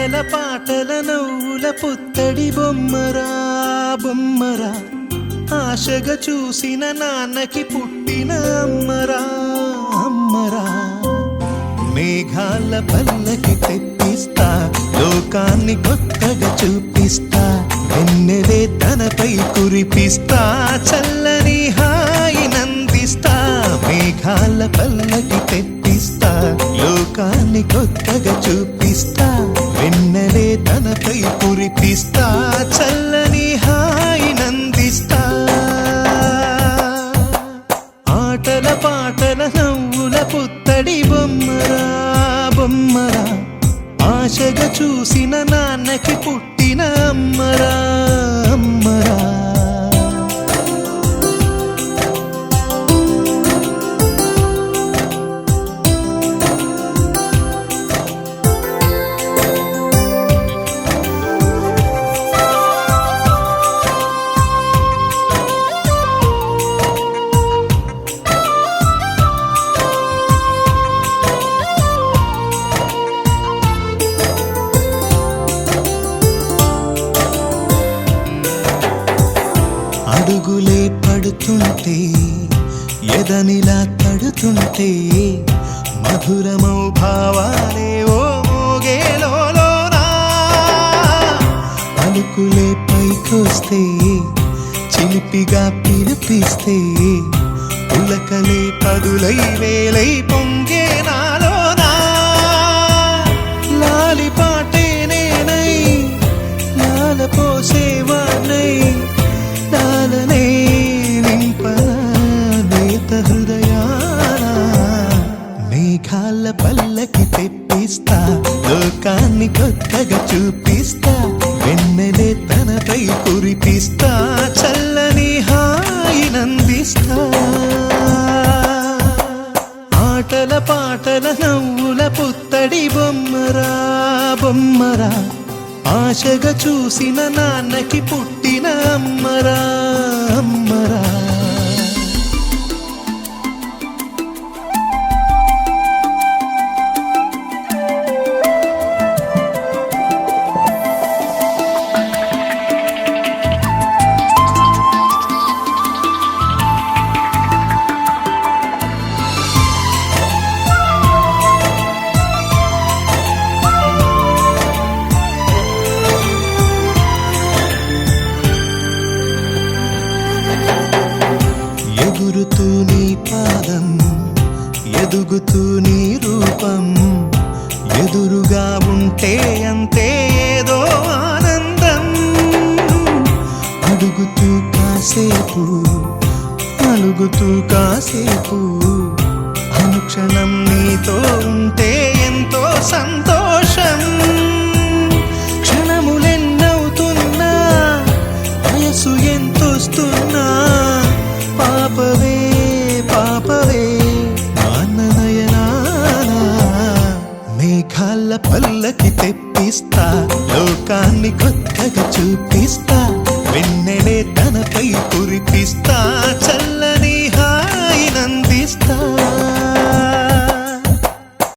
ఆటల పాటల నవ్వుల పుత్తడి బొమ్మరా బొమ్మరా, ఆశగా చూసిన నాన్నకి పుట్టిన అమ్మరా అమ్మరా. మేఘాల పల్లకి తెప్పిస్తా, లోకాన్ని కొత్తగా చూపిస్తా, వెన్నెలే తనపై కురిపిస్తా, చల్లని హాయి నందిస్తా. మేఘాల పల్లకి తెప్పిస్తా, లోకాన్ని కొత్తగా చూపిస్తా, వెన్నెలే తనపై కురిపిస్తా, చల్లని హాయి నందిస్తా. ఆటల పాటల నవ్వుల పుత్తడి బొమ్మరా బొమ్మరా, ఆశగా చూసిన నాన్నకి పుట్టిన అమ్మరా అమ్మరా. అడుగులే పడుతుంటే ఎదనిలా తడుతుంటే, మధురమౌ భావాలే ఓ మోగేలోనా. పలుకులే పైకొస్తే చిలిపిగా పిలిపిస్తే, పులకలే పదులై వేలై పొంగే నాలోనా. లాలి పాటే నేనై లాల పోసేవాణ్ణై, లాలనే నింపనా నేత హృదయాన. మేఘాల పల్లకి తెప్పిస్తా, లోకాన్ని కొత్తగా చూపిస్తా, వెన్నెలే తనపై కురిపిస్తా, చల్లని హాయి నందిస్తా. ఆటల పాటల నవ్వుల పుత్తడి బొమ్మరా బొమ్మరా, ఆశగా చూసిన నాన్నకి పుట్టిన అమ్మరా అమ్మరా. ఎగురుతూ నీ పాదం, ఎదుగుతూ నీ రూపం, ఎదురుగా ఉంటే అంతే ఏదో ఆనందం. అడుగుతూ కాసేపు అలుగుతూ కాసేపు, అనుక్షణం నీతో ఉంటే ఎంతో సంతోషం. క్షణములెన్నవుతున్నా వయసు ఎంతొస్తున్నా, పాపవే పాపవే నాన్ననయనానా. మేఘాల పల్లకి తెప్పిస్తా, లోకాన్ని కొత్తగా చూపిస్తా, వెన్నెలే తనపై కురిపిస్తా, చల్లని హాయి నందిస్తా.